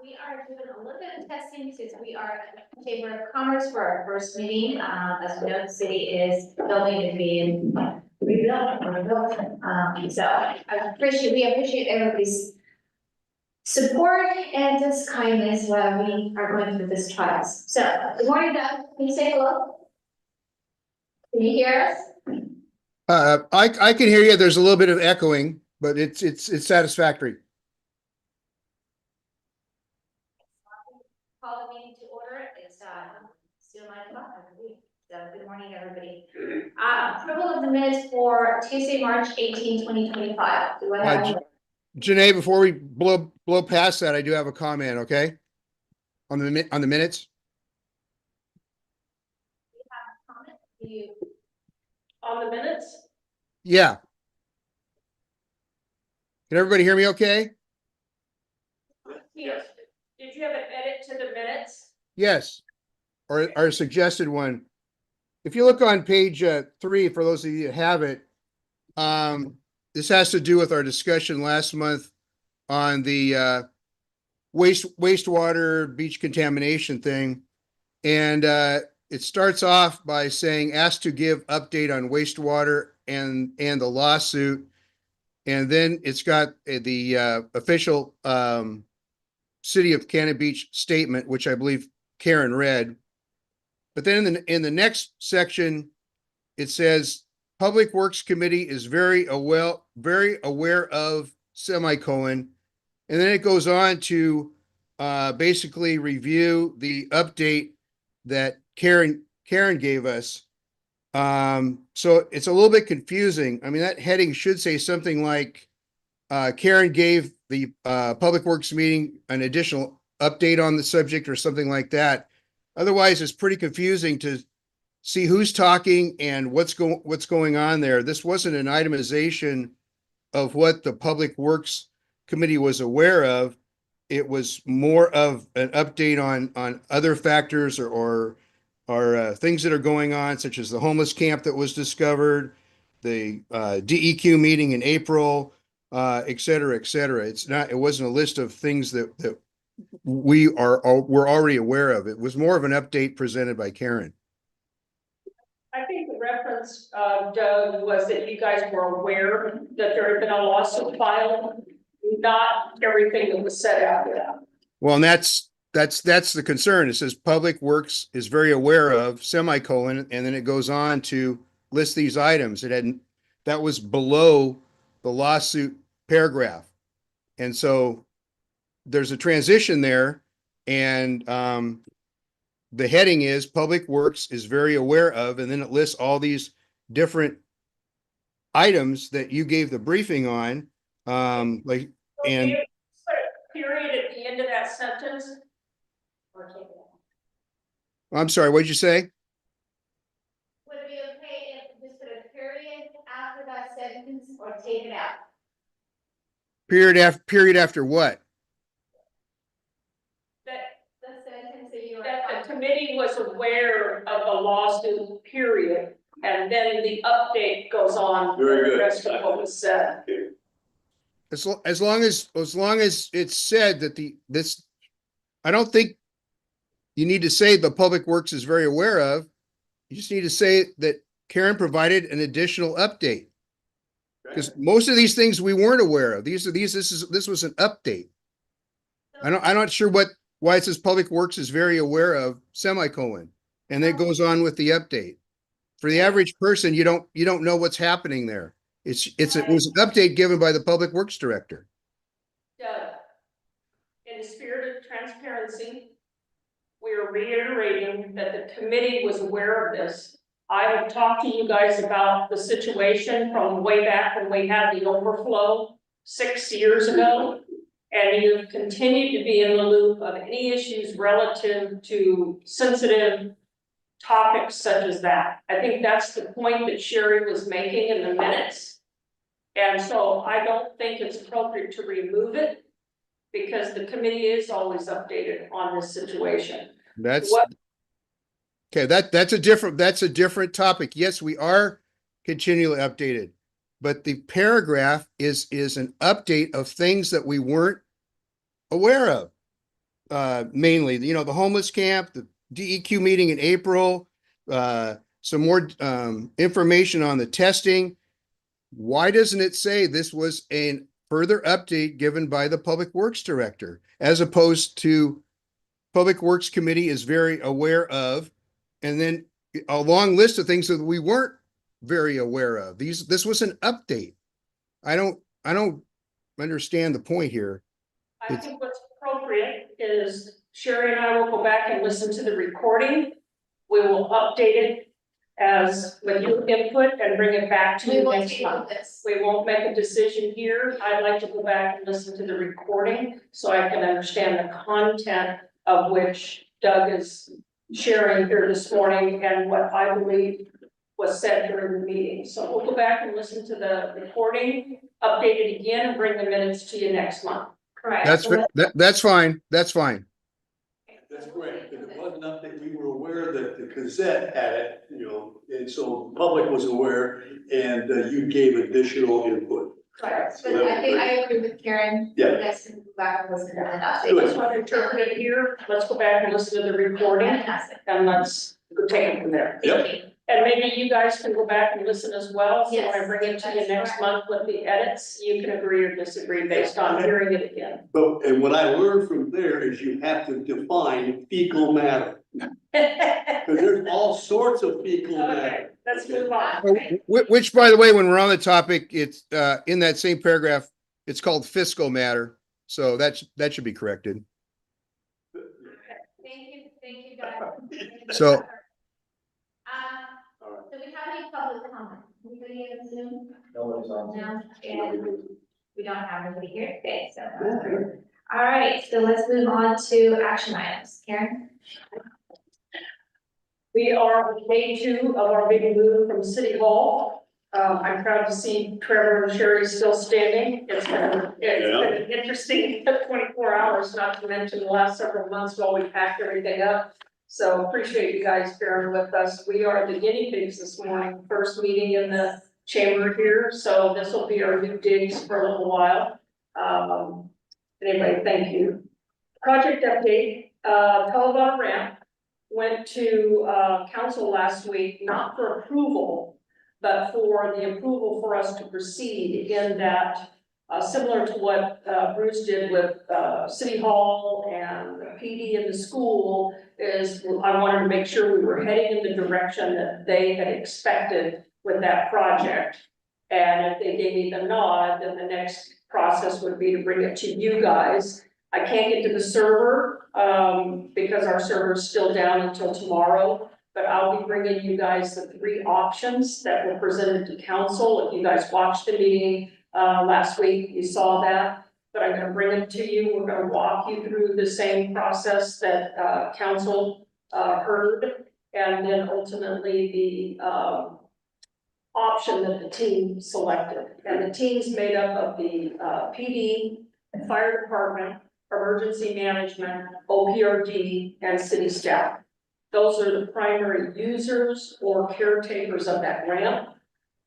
We are doing a little bit of testing since we are in Chamber of Commerce for our first meeting. As we know, the city is building and being rebuilt or rebuilt. We appreciate everybody's support and just kindness while we are going through this trials. So, good morning, Doug. Can you say hello? Can you hear us? I can hear you. There's a little bit of echoing, but it's satisfactory. Call the meeting to order. It's still 9 o'clock, I believe. So good morning, everybody. Approval of the minutes for Tuesday, March 18, 2025. Do I have? Janae, before we blow past that, I do have a comment. Okay, on the minutes. Do you have a comment? Do you? On the minutes? Yeah. Can everybody hear me? Okay. Yes. Did you have an edit to the minutes? Yes, or a suggested one. If you look on page 3, for those of you that have it, this has to do with our discussion last month on the wastewater beach contamination thing. And it starts off by saying, asked to give update on wastewater and the lawsuit. And then it's got the official City of Cannon Beach statement, which I believe Karen read. But then in the next section, it says, Public Works Committee is very aware of semicolon. And then it goes on to basically review the update that Karen gave us. So it's a little bit confusing. I mean, that heading should say something like Karen gave the Public Works meeting an additional update on the subject or something like that. Otherwise, it's pretty confusing to see who's talking and what's going on there. This wasn't an itemization of what the Public Works Committee was aware of. It was more of an update on other factors or things that are going on, such as the homeless camp that was discovered, the DEQ meeting in April, et cetera, et cetera. It wasn't a list of things that we're already aware of. It was more of an update presented by Karen. I think the reference, Doug, was that you guys were aware that there had been a lawsuit filed, not everything that was said after that. Well, and that's the concern. It says Public Works is very aware of semicolon, and then it goes on to list these items. That was below the lawsuit paragraph. And so there's a transition there, and the heading is Public Works is very aware of, and then it lists all these different items that you gave the briefing on. And Put a period at the end of that sentence. Or take it out. I'm sorry, what'd you say? Would it be okay if just put a period after that sentence or take it out? Period after what? The sentence that you are. That the committee was aware of the lawsuit, period, and then the update goes on. Very good. The rest of what was said. As long as it's said that I don't think you need to say the Public Works is very aware of. You just need to say that Karen provided an additional update. Because most of these things we weren't aware of. This was an update. I'm not sure why it says Public Works is very aware of semicolon, and then it goes on with the update. For the average person, you don't know what's happening there. It was an update given by the Public Works Director. Doug, in the spirit of transparency, we are reiterating that the committee was aware of this. I have talked to you guys about the situation from way back when we had the overflow 6 years ago. And you've continued to be in the loop of any issues relative to sensitive topics such as that. I think that's the point that Sherry was making in the minutes. And so I don't think it's appropriate to remove it because the committee is always updated on this situation. Okay. That's a different topic. Yes, we are continually updated, but the paragraph is an update of things that we weren't aware of. mainly, you know, the homeless camp, the DEQ meeting in April, some more information on the testing. Why doesn't it say this was a further update given by the Public Works Director, as opposed to Public Works Committee is very aware of, and then a long list of things that we weren't very aware of. This was an update. I don't understand the point here. I think what's appropriate is Sherry and I will go back and listen to the recording. We will update it as with your input and bring it back to We you will next table month. this. We won't make a decision here. I'd like to go back and listen to the recording so I can understand the content of which Doug is sharing here this morning and what I believe was said during the meeting. So we'll go back and listen to the recording, update it again, and bring the minutes to you next month. Correct. That's So that's fine. That's fine. That's correct, because it wasn't update, we were aware that the Gazette had it, you know, and so the public was aware, and you gave additional input. Correct, but I think I agree with Karen. Yeah. You guys can go back and listen to that update. Good. Let's not interpret it here. Let's go back and listen to the recording Fantastic. and let's go take it from there. Yep. Thank you. And maybe you guys can go back and listen as well. So when I Yes, bring it to you that's next correct. month with the edits, you can agree or disagree based on hearing it again. But, and what I learned from there is you have to define fecal matter, because there's all sorts of fecal Okay, matter. let's move on. Which, by the way, when we're on the topic, it's in that same paragraph, it's called fiscal matter. So that should be corrected. Thank you, guys. So- All right. Do we have any public comment? Anybody on Zoom? Nobody's on. No, and we don't have anybody here today, so. All right, so let's move on to action items. Karen? We are on day 2 of our big move from City Hall. I'm proud to see Trevor and Sherry still standing. It's been an interesting 24 hours, not to mention the last several months while we packed everything up. So appreciate you guys bearing with us. We are the guinea pigs this morning, first meeting in the chamber here, so this will be our new digs for a little while. Anyway, thank you. Project update, Tullamore ramp went to council last week, not for approval, but for the approval for us to proceed in that, similar to what Bruce did with City Hall and PD and the school, is I wanted to make sure we were heading in the direction that they had expected with that project. And if they gave me the nod, then the next process would be to bring it to you guys. I can't get to the server, because our server's still down until tomorrow. But I'll be bringing you guys the 3 options that were presented to council. If you guys watched the meeting last week, you saw that. But I'm gonna bring them to you. We're gonna walk you through the same process that council heard. And then ultimately the option that the team selected. And the team's made up of the PD, fire department, emergency management, OPRD, and city staff. Those are the primary users or caretakers of that ramp.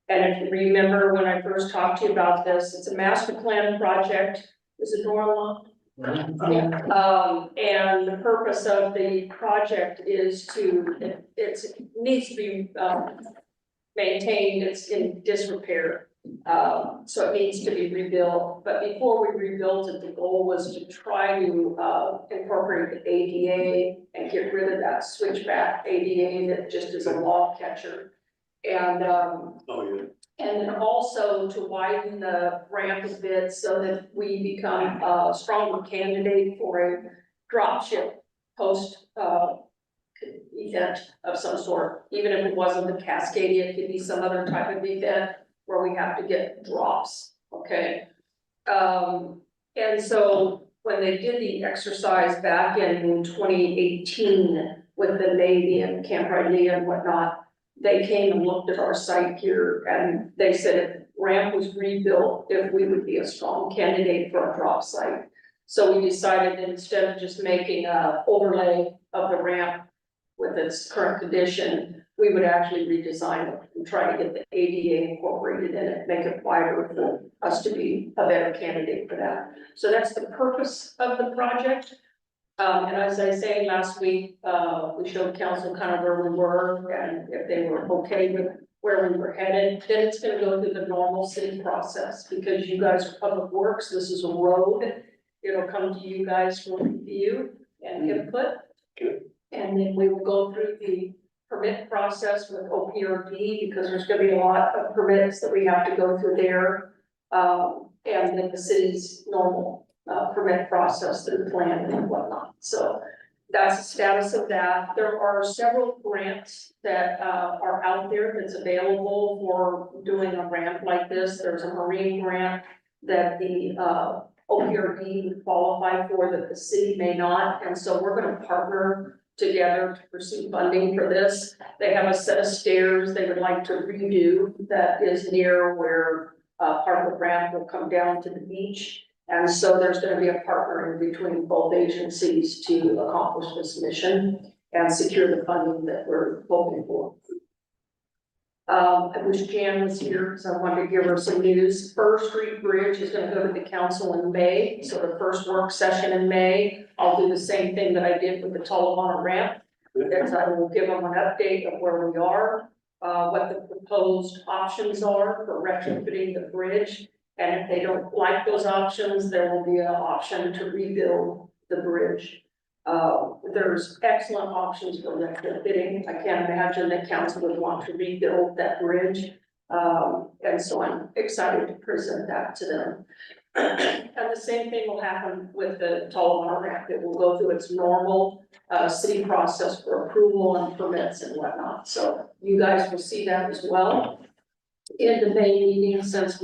And if you remember when I first talked to you about this, it's a master plan project. Is it Norma? And the purpose of the project is it needs to be maintained, it's in disrepair. So it needs to be rebuilt, but before we rebuilt it, the goal was to try to incorporate the ADA and get rid of that switchback ADA that just is a log catcher. And Oh, yeah. and then also to widen the ramp a bit so that we become a stronger candidate for a drop ship post event of some sort. Even if it wasn't the Cascadia, it could be some other type of event where we have to get drops, okay? And so when they did the exercise back in 2018 with the Navy and Camp Riley and whatnot, they came and looked at our site here and they said if ramp was rebuilt, if we would be a strong candidate for a drop site. So we decided that instead of just making a overlay of the ramp with its current condition, we would actually redesign it and try to get the ADA incorporated in it, make it wider for us to be a better candidate for that. So that's the purpose of the project. And as I say, last week, we showed council kind of where we were and if they were okay with where we were headed, then it's gonna go through the normal city process, because you guys are public works, this is a road. It'll come to you guys for review and input. Good. And then we will go through the permit process with OPRD, because there's gonna be a lot of permits that we have to go through there. And then the city's normal, permit process through the plan and whatnot, so that's the status of that. There are several grants that, are out there that's available for doing a ramp like this. There's a marine grant that the, OPRD would qualify for that the city may not, and so we're gonna partner together to pursue funding for this. They have a set of stairs they would like to redo that is near where, part of the ramp will come down to the beach. And so there's gonna be a partnering between both agencies to accomplish this mission and secure the funding that we're hoping for. I wish Jan was here, so I wanted to give her some news. First Street Bridge is gonna go to the council in May, so the first work session in May, I'll do the same thing that I did with the Talawanda ramp. As I will give them an update of where we are, what the proposed options are for retrofitting the bridge. And if they don't like those options, there will be an option to rebuild the bridge. There's excellent options for retrofitting. I can't imagine that council would want to rebuild that bridge. And so I'm excited to present that to them. And the same thing will happen with the Talawanda ramp. It will go through its normal, city process for approval and permits and whatnot. So you guys will see that as well. In the May meeting, since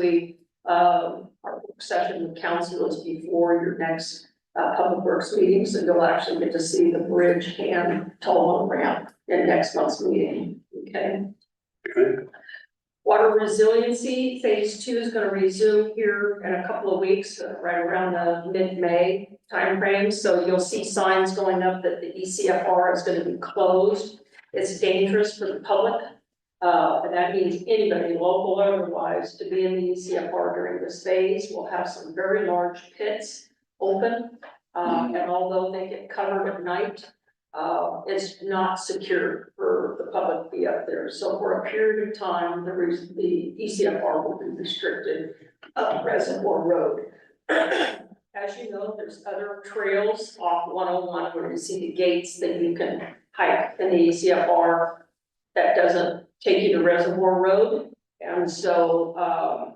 our work session with council is before your next public works meeting, so you'll actually get to see the bridge and Talawanda ramp in next month's meeting, okay? Okay. Water resiliency, phase 2 is gonna resume here in a couple of weeks, right around the mid-May timeframe, so you'll see signs going up that the ECFR is gonna be closed. It's dangerous for the public. And that means anybody, local or otherwise, to be in the ECFR during this phase. We'll have some very large pits open. And although they get covered at night, it's not secure for the public to be up there. So for a period of time, the ECFR will be restricted up Reservoir Road. As you know, there's other trails off 101 where you see the gates that you can hike in the ECFR that doesn't take you to Reservoir Road. And so,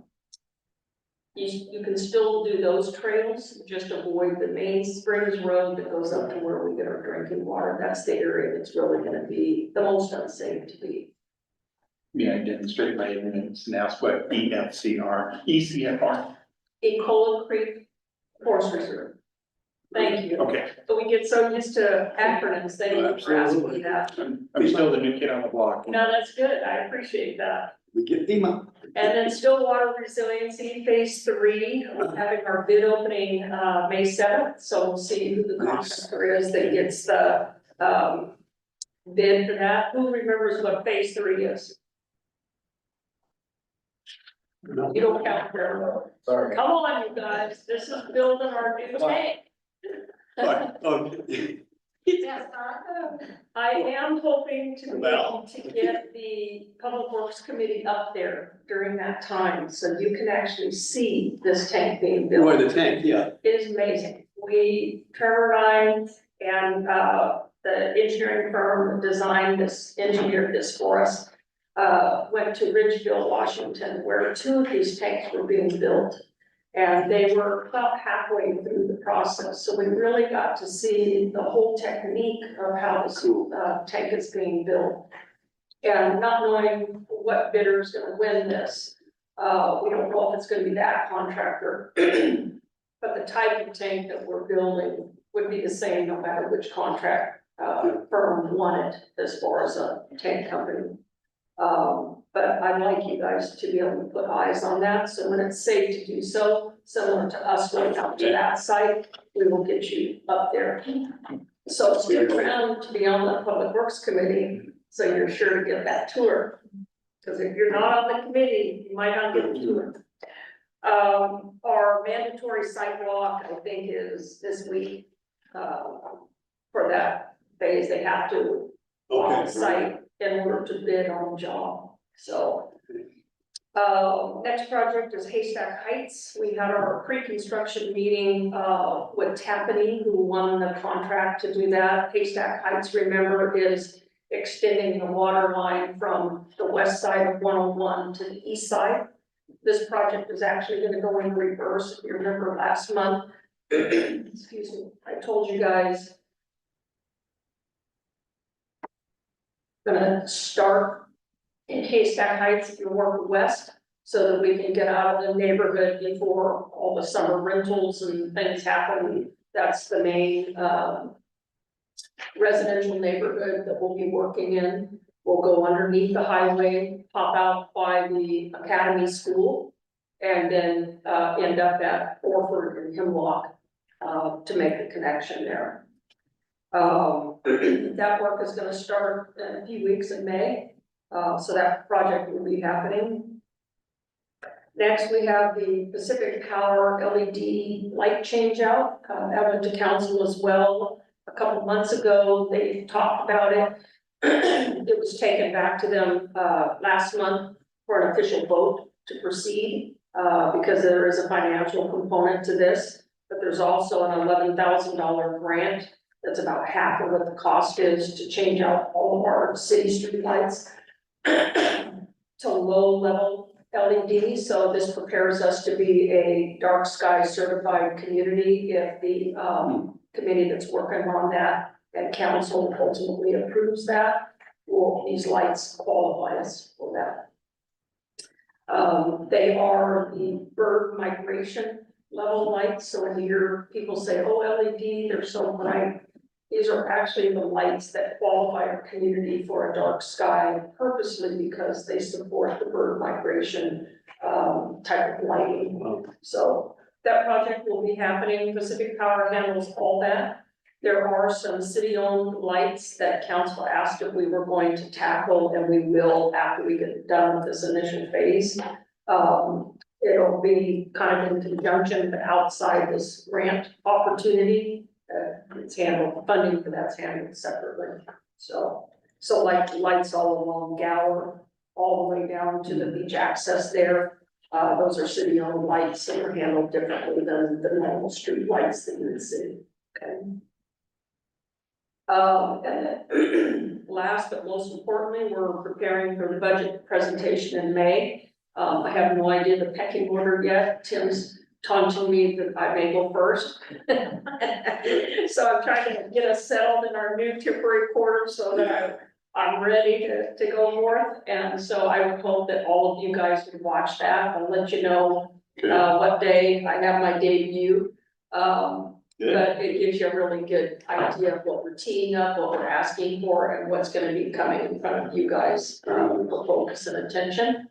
you can still do those trails, just avoid the Main Springs Road that goes up to where we get our drinking water. That's the area that's really gonna be the most unsafe to be. Yeah, I demonstrate my ignorance and ask what ECFR. Ecola Creek Forest Reserve. Thank you. Okay, But we get so used to acronyms, they need to grasp me that. I'm still the new kid on the block. No, that's good. I appreciate that. We get FEMA. And then Stillwater Resiliency Phase 3, we're having our bid opening, May 7th, so we'll see who the contractor is that gets the, bid for that. Who remembers what Phase 3 is? You don't count there. Sorry. Come on, you guys, this is building our new tank. Yes, I am hoping to be able to get the Public Works Committee up there during that time, so you can actually see this tank being built. Boy, the tank, yeah. It is amazing. Trevor and I, and, the engineering firm that designed this, engineered this for us, went to Ridgeville, Washington, where 2 of these tanks were being built. And they were about halfway through the process, so we really got to see the whole technique of how this, tank is being built. And not knowing what bidder is gonna win this, we don't know if it's gonna be that contractor. But the type of tank that we're building would be the same no matter which contract, firm won it as far as a tank company. But I'd like you guys to be able to put eyes on that, so when it's safe to do so, similar to us going out to that site, we will get you up there. So stick around to be on the Public Works Committee, so you're sure to get that tour. Because if you're not on the committee, you might not get the tour. Our mandatory site walk, I think, is this week. for that phase, they have to on Okay. site in order to bid on the job, so. Next project is Haystack Heights. We had our pre-construction meeting, with Tapani, who won the contract to do that. Haystack Heights, remember, is extending the water line from the west side of 101 to the east side. This project is actually gonna go in reverse. If you remember last month, excuse me, I told you guys gonna start in Haystack Heights if you work west, so that we can get out of the neighborhood before all the summer rentals and things happen. That's the main, residential neighborhood that we'll be working in. We'll go underneath the highway, pop out by the academy school, and then, end up at Orford and Hemlock, to make the connection there. That work is gonna start in a few weeks in May. So that project will be happening. Next, we have the Pacific Power LED light change out. That went to council as well. A couple months ago, they talked about it. It was taken back to them, last month for an official vote to proceed, because there is a financial component to this. But there's also an $11,000 grant. That's about half of what the cost is to change out all of our city streetlights to low level LED, so this prepares us to be a dark sky certified community if the committee that's working on that and council ultimately approves that. Well, these lights qualify us for that. They are the bird migration level lights, so when you hear people say, oh, LED, they're so bright. These are actually the lights that qualify our community for a dark sky purposely because they support the bird migration type of lighting. So that project will be happening. Pacific Power handles all that. There are some city-owned lights that council asked if we were going to tackle, and we will after we get done with this initial phase. It'll be kind of in conjunction, but outside this grant opportunity. It's handled, funding for that's handled separately, so like lights all along Gower, all the way down to the beach access there. Those are city-owned lights that are handled differently than the normal street lights that you would see, okay? And then last but most importantly, we're preparing for the budget presentation in May. I have no idea the pecking order yet. Tim's taunting me that I may go first. So I'm trying to get us settled in our new temporary quarters so that I'm ready to go north. And so I would hope that all of you guys would watch that. I'll let you know what day I have my debut. But it gives you a really good idea of what we're teeing up, what we're asking for, and what's gonna be coming in front of you guys for focus and attention.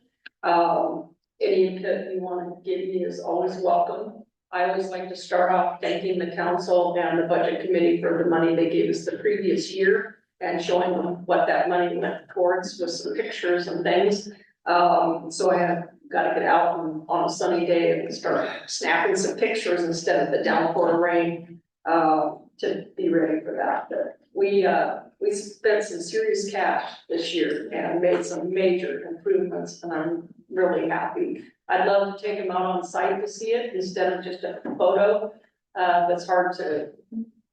Any input you want to give me is always welcome. I always like to start off thanking the council and the budget committee for the money they gave us the previous year and showing them what that money went towards with some pictures and things. So I have got to get out on a sunny day and start snapping some pictures instead of the downpour rain to be ready for that. But we spent some serious cash this year and made some major improvements, and I'm really happy. I'd love to take them out on site to see it instead of just a photo. That's hard to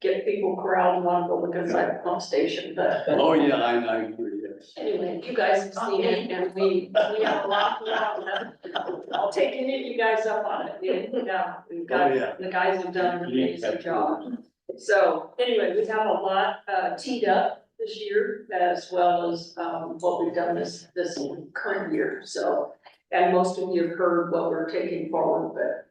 get people corralled and want to go look inside the pump station, but Oh, yeah, I agree, yes. anyway, you guys have seen it and we have a lot more. I'll take any of you guys up on it. Yeah, we've got, Oh, yeah. the guys have done an amazing job. So anyway, we have a lot teed up this year as well as what we've done this current year. So, and most of you have heard what we're taking forward, but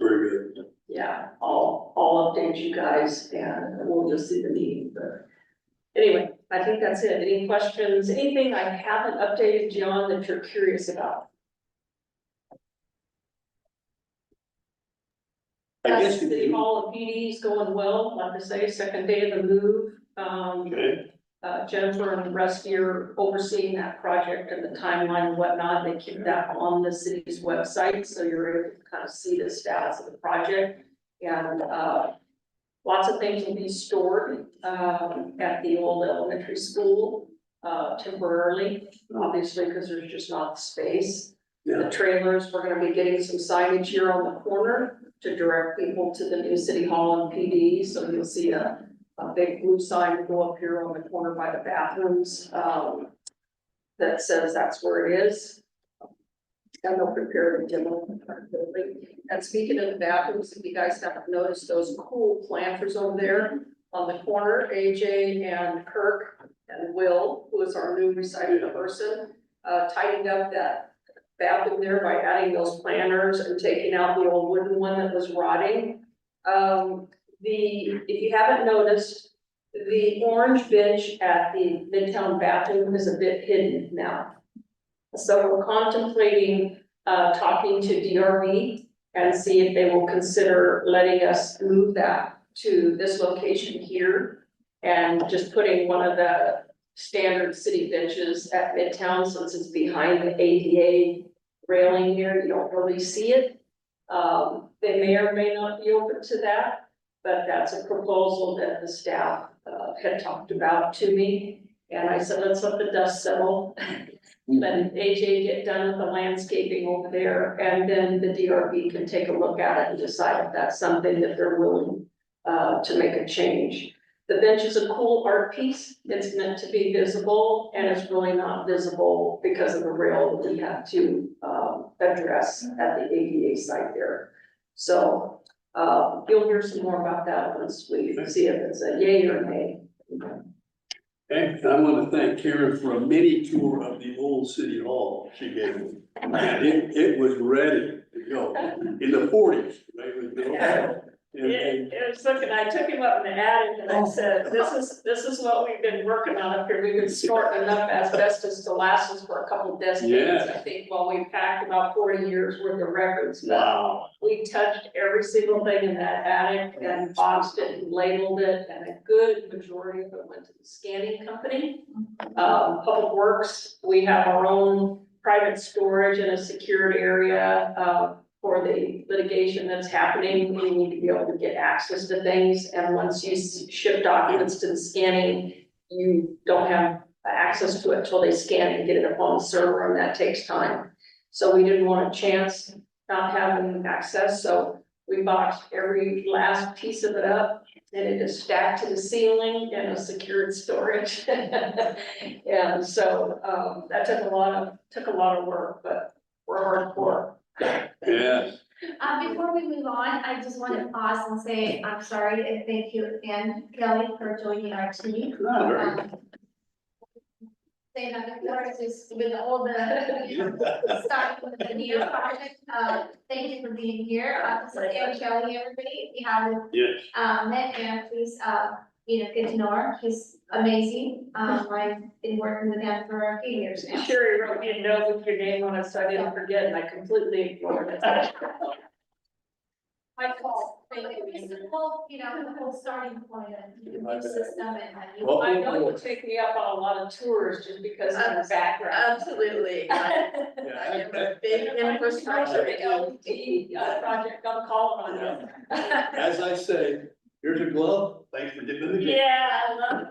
Very good. yeah, I'll update you guys and we'll just see the meeting, but anyway, I think that's it. Any questions? Anything I haven't updated you on that you're curious about? I guess City you Hall of PD is going well, like I say, second day of the move. okay, Jennifer and the rest of you are overseeing that project and the timeline and whatnot. They keep that on the city's website, so you're able to kind of see the status of the project. And Lots of things will be stored, at the old elementary school, temporarily, obviously, because there's just not the space. The Yeah, trailers, we're gonna be getting some signage here on the corner to direct people to the new city hall and PD, so you'll see a big blue sign go up here on the corner by the bathrooms, that says that's where it is. And they'll prepare the demo of the current building. And speaking of the bathrooms, if you guys haven't noticed those cool planters over there on the corner, AJ and Kirk and Will, who is our new recycling person, tidied up that bathroom there by adding those planters and taking out the old wooden one that was rotting. If you haven't noticed, the orange bench at the Midtown bathroom is a bit hidden now. So we're contemplating, talking to DRV and see if they will consider letting us move that to this location here. And just putting one of the standard city benches at Midtown, since it's behind the ADA railing here, you don't really see it. They may or may not be open to that, but that's a proposal that the staff, had talked about to me. And I said, let's let the dust settle. Let AJ get done with the landscaping over there, and then the DRB can take a look at it and decide if that's something that they're willing to make a change. The bench is a cool art piece. It's meant to be visible, and it's really not visible because of the rail that we have to address at the ADA site there. So you'll hear some more about that once we see if it's a yay or a nay. and I want to thank Karen for a mini tour of the old city hall she gave me. Man, it was ready to go in the 40s, right? It was built. And It was looking, I took him up in the attic and I said, this is what we've been working on up here. We've been storing enough asbestos to last us for a couple of decades. Yeah. I think, well, we packed about 40 years worth of records, but wow, we touched every single thing in that attic and boxed it and labeled it, and a good majority of it went to the scanning company. Public Works, we have our own private storage in a secured area, for the litigation that's happening. We need to be able to get access to things, and once you ship documents to the scanning, you don't have access to it till they scan and get it up on the server, and that takes time. So we didn't want a chance not having access, so we boxed every last piece of it up, and it is stacked to the ceiling in a secured storage. And so, that took a lot of work, but we're hardcore. yeah. Before we move on, I just want to pause and say, I'm sorry, and thank you again, Kelly, for joining our team. Say that before, it's just with all the, starting with the NEO project, thank you for being here. This is Ann Kelly, everybody, if you haven't, Yes. met Ann, please, get to know her, she's amazing. I've been working with Ann for a few years now. Sherry wrote me a note with your name on it, so I didn't forget, and I completely ignored it. My fault, thank It's you. the whole, the whole starting point of the new system and. Well, I know you take me up on a lot of tours just because of your background. Absolutely. I am a big infrastructure. LT project, I'm calling on you. As I say, here's a glove, thanks for dipping the. Yeah, I love it,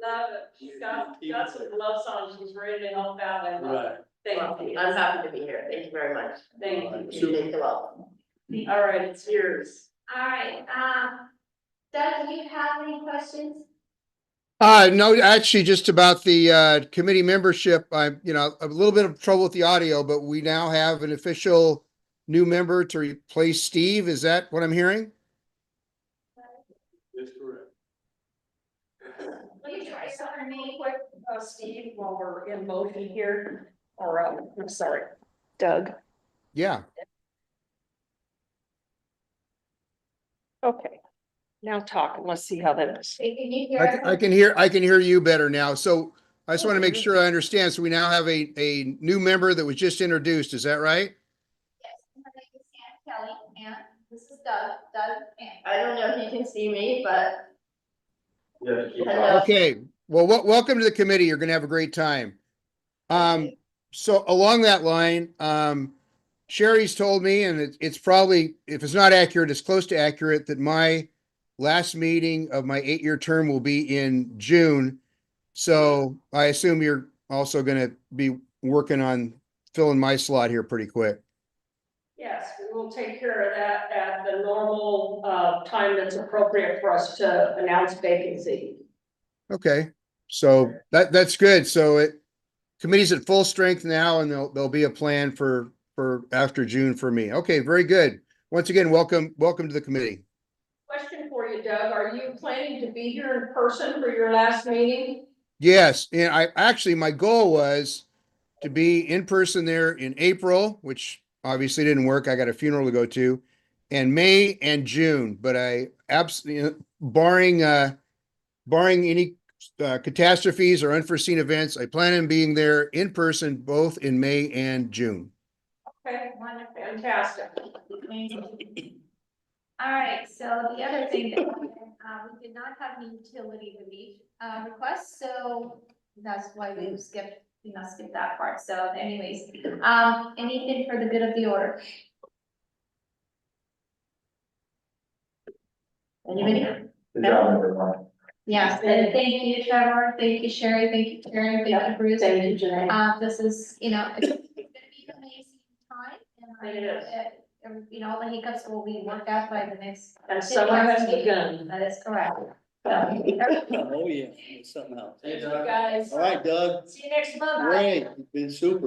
love it. She's got some gloves on, she's ready to help out, I love it. Thank you. I'm happy to be here. Thank you very much. Thank you. Appreciate the welcome. All right, it's yours. All right, Doug, do you have any questions? No, actually just about the, committee membership. I'm, a little bit of trouble with the audio, but we now have an official new member to replace Steve. Is that what I'm hearing? That's correct. Let me try something Real quick, Steve, while we're in motion here, or, I'm sorry, Doug. Yeah. Okay, now talk, and let's see how that is. Hey, can you hear us? I can hear you better now. So I just want to make sure I understand. So we now have a new member that was just introduced. Is that right? Yes, my name is Ann Kelly, and this is Doug, and. I don't know if you can see me, but Yeah. hello. Okay. Well, welcome to the committee. You're going to have a great time. So along that line, Sherry's told me, and it's probably, if it's not accurate, it's close to accurate, that my last meeting of my 8-year term will be in June. So I assume you're also gonna be working on filling my slot here pretty quick. Yes, we will take care of that at the normal, time that's appropriate for us to announce vacancy. Okay, so that's good. So committee's at full strength now, and there'll be a plan for after June for me. Okay, very good. Once again, welcome to the committee. Question for you, Doug, are you planning to be here in person for your last meeting? Yes, and my goal was to be in person there in April, which obviously didn't work. I got a funeral to go to, and May and June, but I absolutely, barring any catastrophes or unforeseen events, I plan on being there in person both in May and June. Okay, fantastic. All right, so the other thing that, we did not have any utility relief, requests, so that's why we skipped that part, so anyways, anything for the good of the order? Anybody? Good job, everyone. Yes, and thank you, Trevor, thank you, Sherry, thank you, Karen, thank you, Bruce. Thank you, Janae. This is, it's gonna be an amazing time, and I It know is. that, all the hiccups will be worked out by the next. And summer has begun. That is correct. So, Oh, yeah, something else. Thank you, guys. All right, Doug, See you next month. great, you've been super.